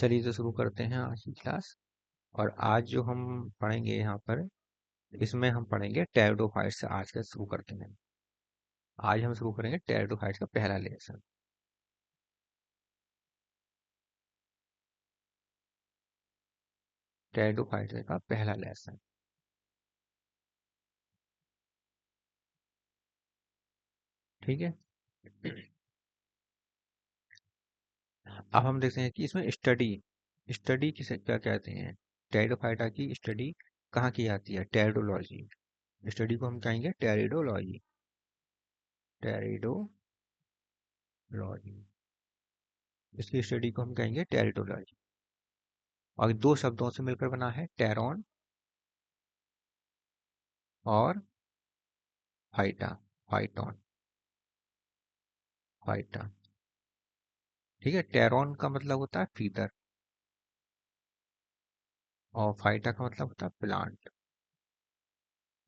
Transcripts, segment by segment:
चलिए तो शुरू करते हैं आज की क्लास। और आज जो हम पढ़ेंगे यहाँ पर, इसमें हम पढ़ेंगे टेरिडोफाइट्स से। आज का शुरू करते हैं। आज हम शुरू करेंगे टेरिडोफाइट्स का पहला लेसन। टेरिडोफाइट्स का पहला लेसन। ठीक है। अब हम देखते हैं कि इसमें स्टडी स्टडी किसे क्या कहते हैं। टेरिडोफाइटा की स्टडी कहाँ की जाती है? टेरिडोलॉजी। स्टडी को हम कहेंगे टेरिडोलॉजी। टेरिडोलॉजी। इसकी स्टडी को हम कहेंगे टेरिडोलॉजी। और दो शब्दों से मिलकर बना है, टेरॉन और फाइटा। फाइटॉन। फाइटा। ठीक है। टेरॉन का मतलब होता है फीदर और फाइटा का मतलब होता है प्लांट।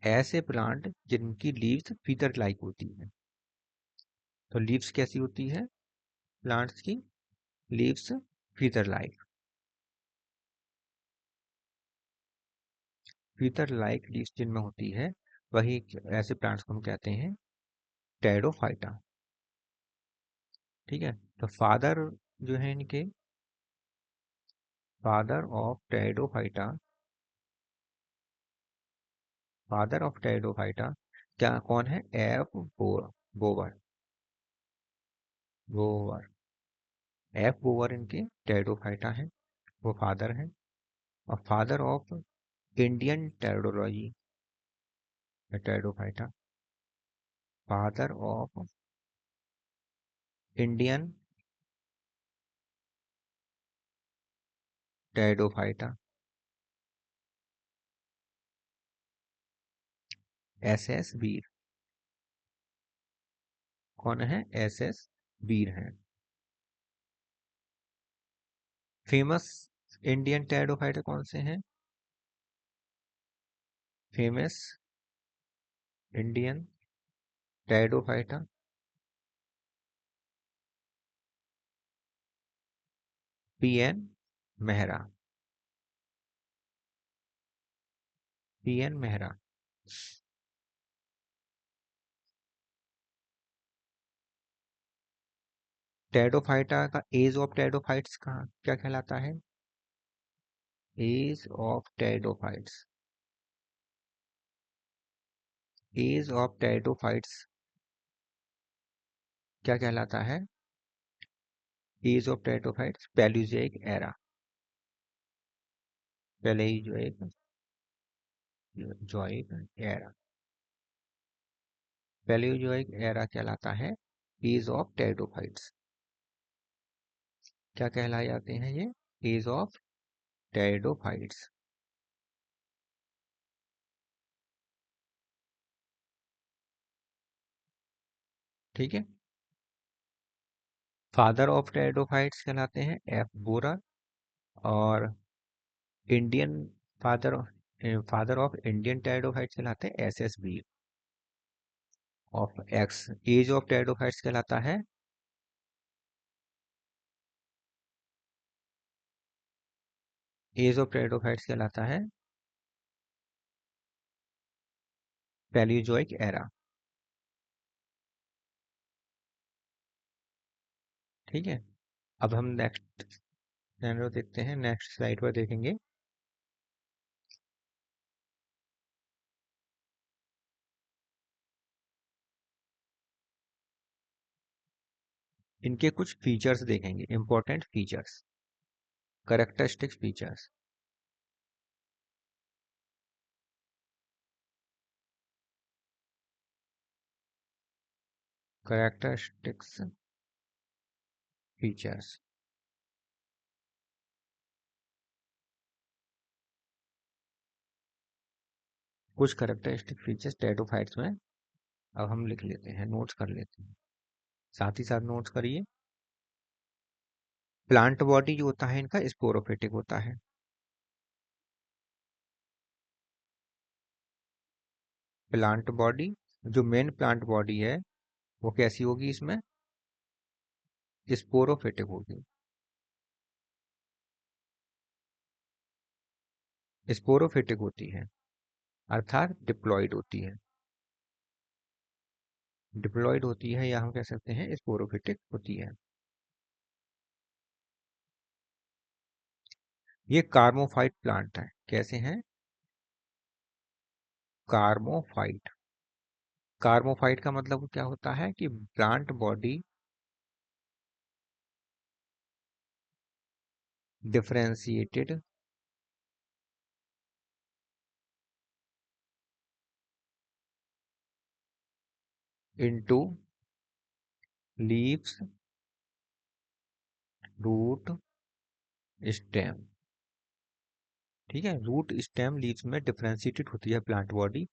ऐसे प्लांट जिनकी लीव्स फीदर लाइक होती है। तो लीव्स कैसी होती है प्लांट्स की? Leaves feather like. Feather like leaves जिनमें होती है, वही ऐसे प्लांट्स को हम कहते हैं टेरिडोफाइटा। ठीक है। तो फादर जो है इनके, father of pteridophyta, father of pteridophyta क्या कौन है? एफ बोवर। बोवर। एफ बोवर इनके टेरिडोफाइटा है, वो फादर है। और father of Indian pteridology, pteridophyta. Father of Indian pteridophyta. S S Bir. कौन है? एस एस वीर हैं। फेमस इंडियन टेरिडोफाइटा कौन से हैं? Famous Indian pteridophyta, P N Mehra. P N Mehra. Pteridophyta का एज ऑफ टेरिडोफाइट्स कहाँ क्या कहलाता है? Age of pteridophytes. Age of pteridophytes क्या कहलाता है? Age of pteridophytes palaeozoic era. Palaeozoic zoic era. Palaeozoic era कहलाता है एज ऑफ टेरिडोफाइट्स। क्या कहलाए जाते हैं ये? Age of pteridophytes. ठीक है। फादर ऑफ टेरिडोफाइट्स कहलाते हैं एफ बोरा। और Indian father father of Indian pteridophytes कहलाते हैं S S B of X. Age of pteridophytes कहलाता है, एज ऑफ टेरिडोफाइट्स कहलाता है पैलियोजोइक एरा। ठीक है। अब हम नेक्स्ट सिनेरियो देखते हैं, नेक्स्ट स्लाइड पर देखेंगे। इनके कुछ फीचर्स देखेंगे, important features, characteristic features. Characteristics features. कुछ करेक्टरिस्टिक फीचर्स टेरिडोफाइट्स में अब हम लिख लेते हैं, नोट्स कर लेते हैं, साथ ही साथ नोट्स करिए। प्लांट बॉडी जो होता है इनका स्पोरोफिटिक होता है। प्लांट बॉडी, जो मेन प्लांट बॉडी है वो कैसी होगी? इसमें स्पोरोफिटिक होगी। स्पोरोफिटिक होती है, अर्थात डिप्लॉयड होती है। डिप्लॉयड होती है या हम कह सकते हैं स्पोरोफिटिक होती है। ये कार्मोफाइट प्लांट है। कैसे हैं? कार्मोफाइट। कार्मोफाइट का मतलब क्या होता है कि plant body differentiated into leaves, root, stem. ठीक है, रूट स्टेम लीव्स में डिफरेंशिएटेड होती है प्लांट बॉडी।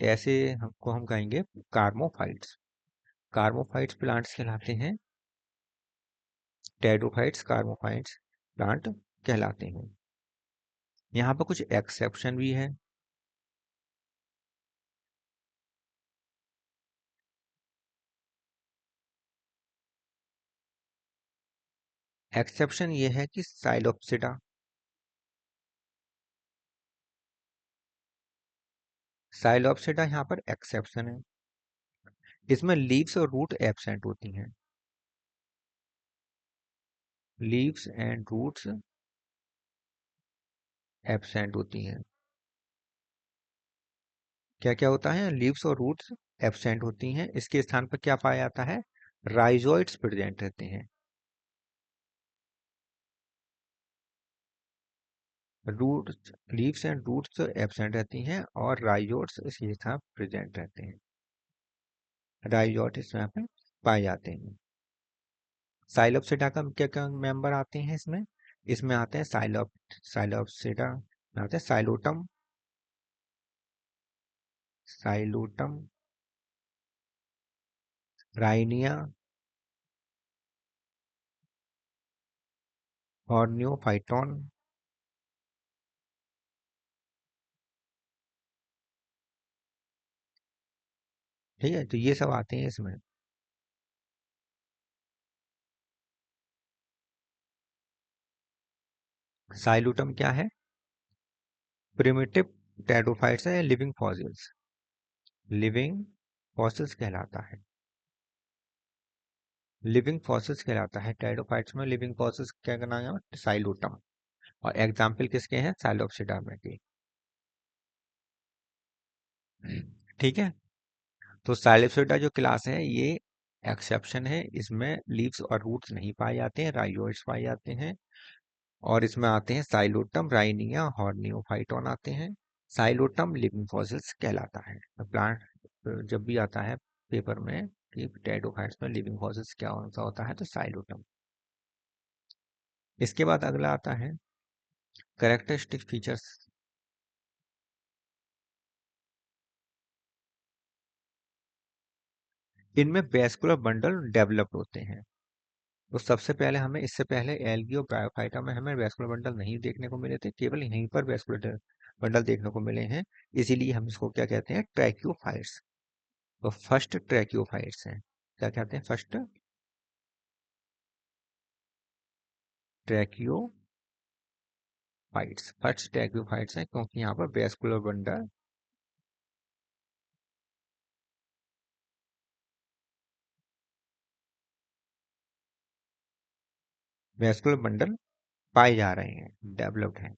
ऐसे हमको हम कहेंगे कार्मोफाइट्स। कार्मोफाइट्स प्लांट्स कहलाते हैं। टेडोफाइट्स कार्मोफाइट्स प्लांट कहलाते हैं। यहाँ पर कुछ एक्सेप्शन भी है। एक्सेप्शन ये है कि साइलोप्सिडा, साइलोप्सिडा यहाँ पर एक्सेप्शन है। इसमें लीव्स और रूट एब्सेंट होती हैं। लीव्स एंड रूट्स एब्सेंट होती हैं। क्या क्या होता है? लीव्स और रूट्स एब्सेंट होती हैं। इसके स्थान पर क्या पाया जाता है? राइजोइड्स प्रेजेंट रहते हैं। Roots, leaves and roots absent रहती हैं और राइजोइड्स इसके साथ प्रेजेंट रहते हैं। राइजोइड्स इसमें पे पाए जाते हैं। साइलोप्सिडा का क्या क्या मेंबर आते हैं इसमें? इसमें आते हैं साइलोप्सिडा में आते हैं साइलोटम, साइलोटम, राइनिया, हॉर्नियोफाइटोन। ठीक है, तो ये सब आते हैं इसमें। साइलोटम क्या है? प्रिमिटिव टेरोफाइट्स है, लिविंग फॉसिल्स। लिविंग फॉसिल्स कहलाता है। लिविंग फॉसिल्स कहलाता है। टेरोफाइट्स में लिविंग फॉसिल्स क्या करना है? साइलोटम। और एग्जाम्पल किसके हैं? साइलोप्सिडा में के। ठीक है, तो साइलोप्सिडा जो क्लास है ये एक्सेप्शन है। इसमें लीव्स और रूट्स नहीं पाए जाते हैं, राइजोइड्स पाए जाते हैं। और इसमें आते हैं साइलोटम, राइनिया, हॉर्नियोफाइटोन आते हैं। साइलोटम लिविंग फॉसिल्स कहलाता है। प्लांट जब भी आता है पेपर में कि टेडोफाइट्स में लिविंग फॉसिल्स क्या कौन सा होता है, तो साइलोटम। इसके बाद अगला आता है कैरेक्टरिस्टिक फीचर्स। इनमें वेस्कुलर बंडल डेवलप्ड होते हैं। तो सबसे पहले हमें, इससे पहले एल्गी और ब्रायोफाइटा में हमें वेस्कुलर बंडल नहीं देखने को मिले थे, केवल यहीं पर वेस्कुलर बंडल देखने को मिले हैं। इसीलिए हम इसको क्या कहते हैं? ट्रैक्योफाइट्स। तो फर्स्ट ट्रैक्योफाइट्स हैं। क्या कहते हैं? First tracheophytes. फर्स्ट ट्रैक्योफाइट्स हैं क्योंकि यहाँ पर वेस्कुलर बंडल, वेस्कुलर बंडल पाए जा रहे हैं, डेवलप्ड हैं।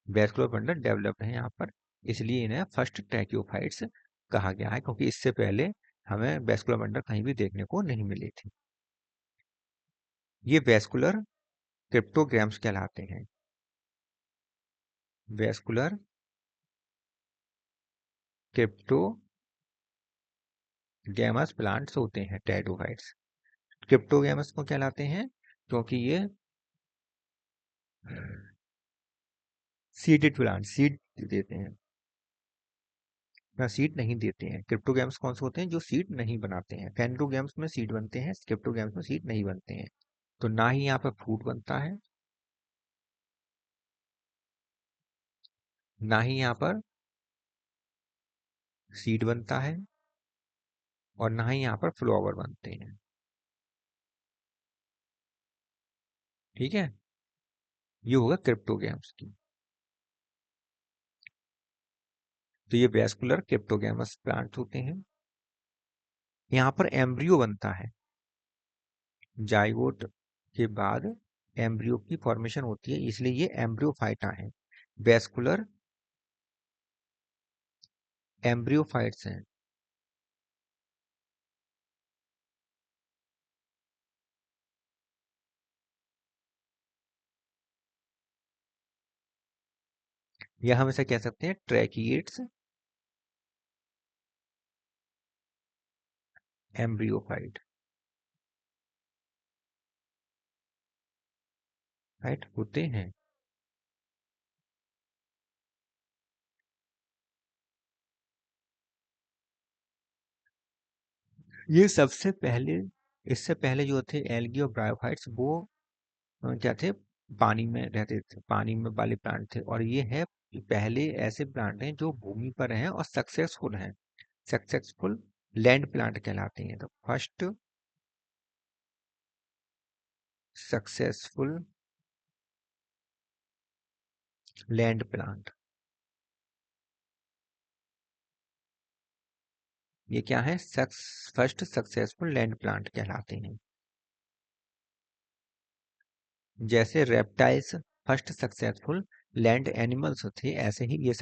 वेस्कुलर बंडल डेवलप्ड है यहाँ पर, इसलिए इन्हें फर्स्ट ट्रैक्योफाइट्स कहा गया है, क्योंकि इससे पहले हमें वेस्कुलर बंडल कहीं भी देखने को नहीं मिली थी। ये वेस्कुलर क्रिप्टोग्राम्स कहलाते हैं। वेस्कुलर क्रिप्टोगैमस प्लांट्स होते हैं टेडोफाइट्स। क्रिप्टोगैमस को कहलाते हैं क्योंकि ये सीडेड प्लांट, सीड देते हैं या सीड नहीं देते हैं। क्रिप्टोगैम्स कौन से होते हैं? जो सीड नहीं बनाते हैं। फेनोगैम्स में सीड बनते हैं, क्रिप्टोगैम्स में सीड नहीं बनते हैं। तो ना ही यहाँ पर फ्रूट बनता है, ना ही यहाँ पर सीड बनता है, और ना ही यहाँ पर फ्लावर बनते हैं। ठीक है, ये होगा क्रिप्टोगैम्स की। तो ये वैस्कुलर क्रिप्टोगैमस प्लांट होते हैं। यहाँ पर एम्ब्रियो बनता है, जाइगोट के बाद एम्ब्रियो की फॉर्मेशन होती है, इसलिए ये एम्ब्रियोफाइटा है। वैस्कुलर एम्ब्रियोफाइट्स हैं। या हम इसे कह सकते हैं ट्रैकिएट्स एम्ब्रियोफाइट, राइट, होते हैं। ये सबसे पहले, इससे पहले जो थे एल्गी और ब्रायोफाइट्स, वो क्या थे, पानी में रहते थे, पानी में वाले प्लांट थे। और ये है पहले ऐसे प्लांट हैं जो भूमि पर हैं और सक्सेसफुल हैं, सक्सेसफुल लैंड प्लांट कहलाते हैं। तो फर्स्ट सक्सेसफुल लैंड प्लांट, ये क्या है, फर्स्ट सक्सेसफुल लैंड प्लांट कहलाते हैं। जैसे reptiles first successful land animals थे, ऐसे ही ये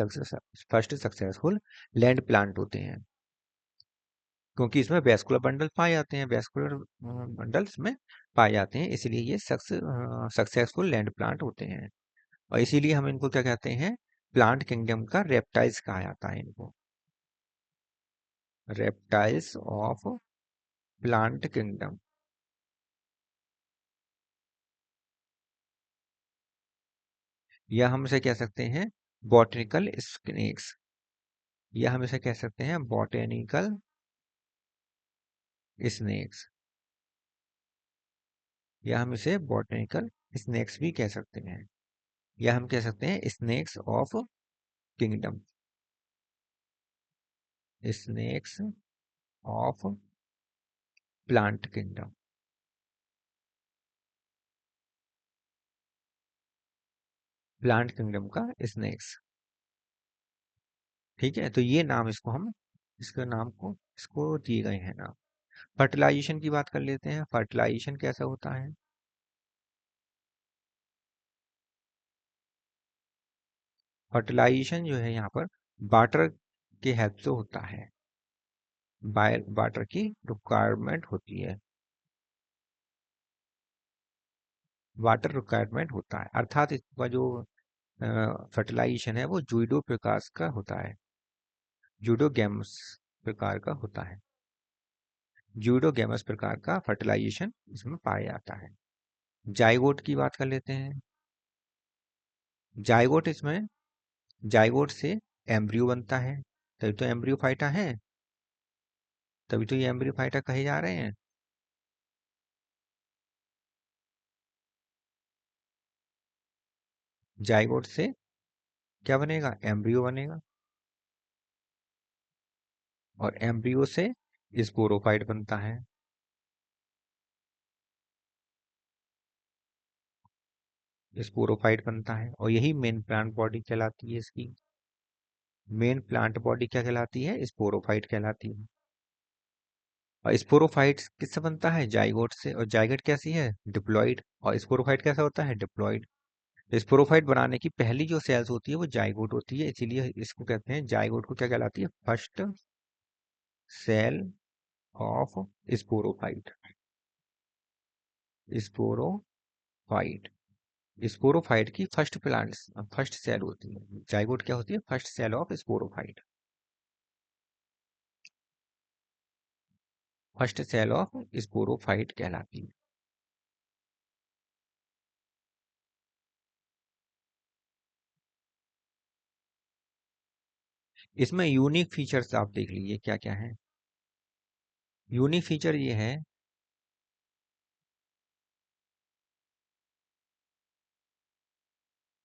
फर्स्ट सक्सेसफुल लैंड प्लांट होते हैं, क्योंकि इसमें वैस्कुलर बंडल पाए जाते हैं, वैस्कुलर बंडल्स में पाए जाते हैं, इसलिए ये सक्सेसफुल लैंड प्लांट होते हैं। और इसीलिए हम इनको क्या कहते हैं, प्लांट किंगडम का रेप्टाइल्स कहा जाता है इनको, रेप्टाइल्स ऑफ प्लांट किंगडम। या हम इसे कह सकते हैं बॉटनिकल स्नेक्स, या हम इसे कह सकते हैं बॉटेनिकल स्नेक्स, या हम इसे बॉटनिकल स्नेक्स भी कह सकते हैं, या हम कह सकते हैं snacks of kingdom, snacks of plant kingdom, plant kingdom का स्नेक्स। ठीक है, तो ये नाम इसको हम, इसके नाम को, इसको दिए गए हैं नाम। फर्टिलाइजेशन की बात कर लेते हैं, फर्टिलाइजेशन कैसा होता है। फर्टिलाइजेशन जो है यहाँ पर वाटर के हेल्प से होता है, वाटर की रिक्वायरमेंट होती है, वाटर रिक्वायरमेंट होता है, अर्थात इसका जो फर्टिलाइजेशन है वो जूडो प्रकार का होता है, जूडो गैमस प्रकार का होता है, जूडो गैमस प्रकार का फर्टिलाइजेशन इसमें पाया जाता है। जाइगोट की बात कर लेते हैं। जाइगोट इसमें, जाइगोट से एम्ब्रियो बनता है, तभी तो एम्ब्रियो फाइटा है, तभी तो ये एम्ब्रियो फाइटा कहे जा रहे हैं। जाइगोट से क्या बनेगा, एम्ब्रियो बनेगा, और एम्ब्रियो से स्पोरोफाइट बनता है, स्पोरोफाइट बनता है, और यही मेन प्लांट बॉडी कहलाती है इसकी। मेन प्लांट बॉडी क्या कहलाती है, स्पोरोफाइट कहलाती है। और स्पोरोफाइट किससे बनता है, जाइगोट से, और जाइगोट कैसी है, डिप्लॉइड, और स्पोरोफाइट कैसा होता है, डिप्लॉइड। स्पोरोफाइट बनाने की पहली जो सेल्स होती है वो जाइगोट होती है, इसीलिए इसको कहते हैं, जाइगोट को क्या कहलाती है, first cell of sporophyte, sporophyte, sporophyte की फर्स्ट प्लांट, फर्स्ट सेल होती है, जाइगोट क्या होती है, first cell of sporophyte, first cell of sporophyte कहलाती है। इसमें यूनिक फीचर्स आप देख लीजिए क्या क्या है। यूनिक फीचर ये है,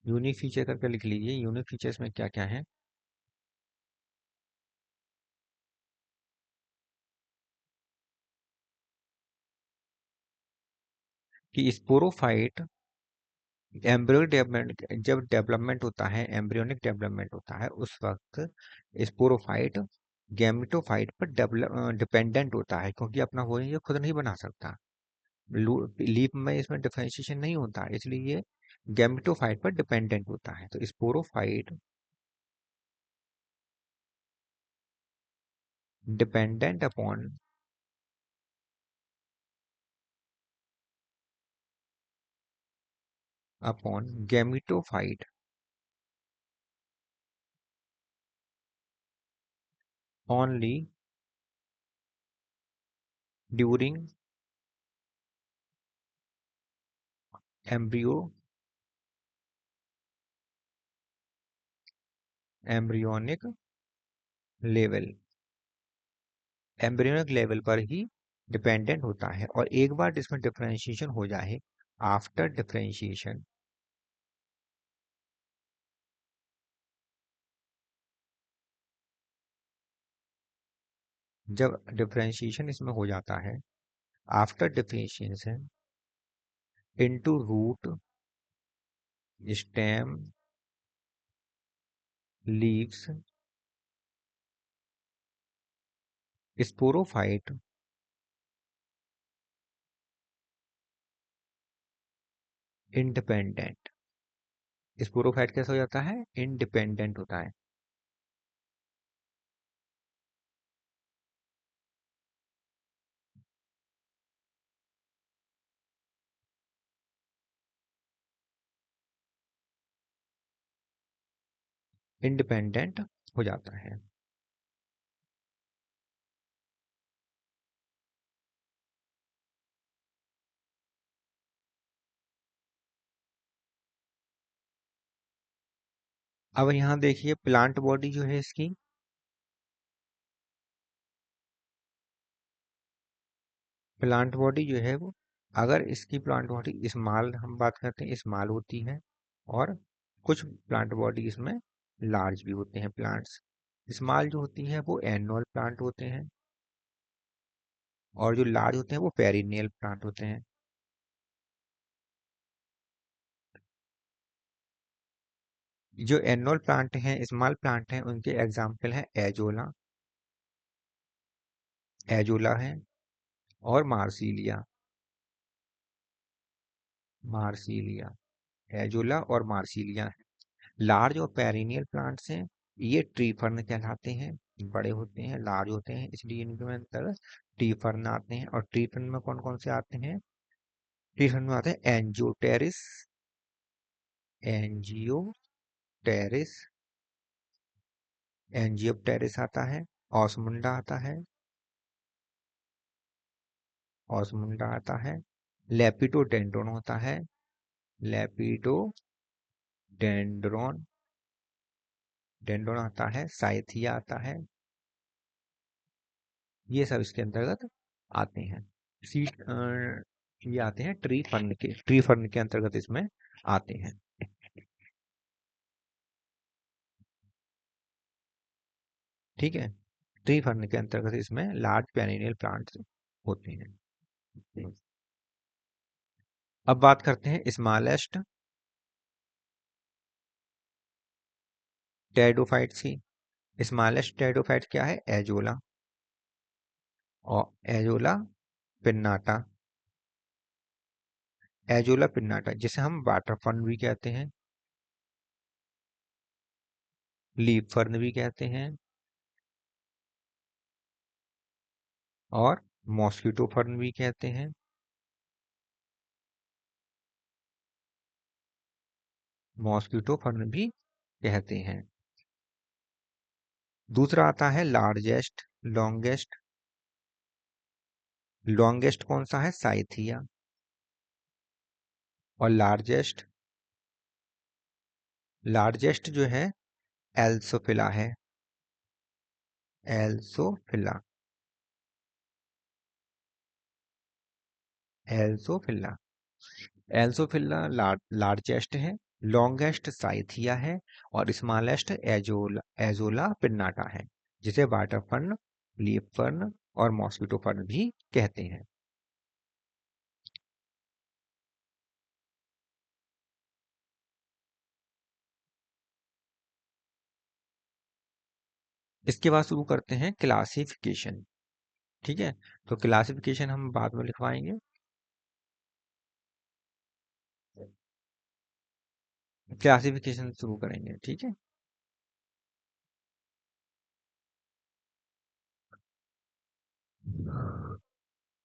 यूनिक फीचर करके लिख लीजिए, यूनिक फीचर्स में क्या क्या है। कि स्पोरोफाइट एम्ब्रियोनिक डेवलपमेंट, जब डेवलपमेंट होता है, एम्ब्रियोनिक डेवलपमेंट होता है, उस वक्त स्पोरोफाइट गैमेटोफाइट पर डिपेंडेंट होता है, क्योंकि अपना वो ये खुद नहीं बना सकता। लीफ में इसमें डिफरेंशिएशन नहीं होता, इसलिए ये गैमेटोफाइट पर डिपेंडेंट होता है। तो sporophyte dependent upon gametophyte only during embryo embryonic level, embryonic level पर ही डिपेंडेंट होता है। और एक बार इसमें डिफरेंशिएशन हो जाए, आफ्टर डिफरेंशिएशन, जब डिफरेंशिएशन इसमें हो जाता है, after differentiation into root, stem, leaves, sporophyte independent, sporophyte कैसे हो जाता है, इंडिपेंडेंट होता है। इंडिपेंडेंट हो जाता है। अब यहाँ देखिए प्लांट बॉडी जो है इसकी, प्लांट बॉडी जो है वो, अगर इसकी प्लांट बॉडी स्मॉल, हम बात करते हैं स्मॉल होती है, और कुछ प्लांट बॉडी इसमें लार्ज भी होते हैं प्लांट्स। स्मॉल जो होती है वो एनुअल प्लांट होते हैं, और जो लार्ज होते हैं वो पेरिनियल प्लांट होते हैं। जो एनुअल प्लांट हैं, स्मॉल प्लांट हैं, उनके एग्जाम्पल हैं एजोला, एजोला है, और मार्सिलिया, मार्सिलिया, एजोला और मार्सिलिया है। लार्ज और पेरिनियल प्लांट्स हैं, ये ट्री फर्न कहलाते हैं, बड़े होते हैं, लार्ज होते हैं, इसलिए इनके अंदर ट्री फर्न आते हैं। और ट्री फर्न में कौन कौन से आते हैं, ट्री फर्न में आते हैं एंजियोटेरिस, एंजियोटेरिस, एंजियोप्टेरिस आता है, ऑस्मुंडा आता है, ऑस्मुंडा आता है, लेपिडोडेंड्रोन होता है, लेपिडोडेंड्रोन, डेंड्रोन आता है, साइथिया आता है, ये सब इसके अंतर्गत आते हैं। सीट ये आते हैं ट्री फर्न के, ट्री फर्न के अंतर्गत इसमें आते हैं। ठीक है, ट्री फर्न के अंतर्गत इसमें लार्ज पेरिनियल प्लांट्स होते हैं। अब बात करते हैं स्मॉलेस्ट टेरिडोफाइट्स की। स्मॉलेस्ट टेरिडोफाइट क्या है, एजोला, और एजोला पिन्नाटा, एजोला पिन्नाटा, जिसे हम वाटर फर्न भी कहते हैं, लीफ फर्न भी कहते हैं, और मॉस्किटो फर्न भी कहते हैं। मॉस्किटो फर्न भी कहते हैं। दूसरा आता है लार्जेस्ट, लॉन्गेस्ट, लॉन्गेस्ट कौन सा है, साइथिया, और लार्जेस्ट, लार्जेस्ट जो है एल्सोफिला है, एल्सोफिला, एल्सोफिला, एल्सोफिला लार्जेस्ट है, लॉन्गेस्ट साइथिया है, और स्मॉलेस्ट एजोला, एजोला पिन्नाटा है, जिसे वाटर फर्न, लीफ फर्न और मॉस्किटो फर्न भी कहते हैं। इसके बाद शुरू करते हैं क्लासिफिकेशन। ठीक है, तो क्लासिफिकेशन हम बाद में लिखवाएंगे। क्लासिफिकेशन शुरू करेंगे, ठीक है।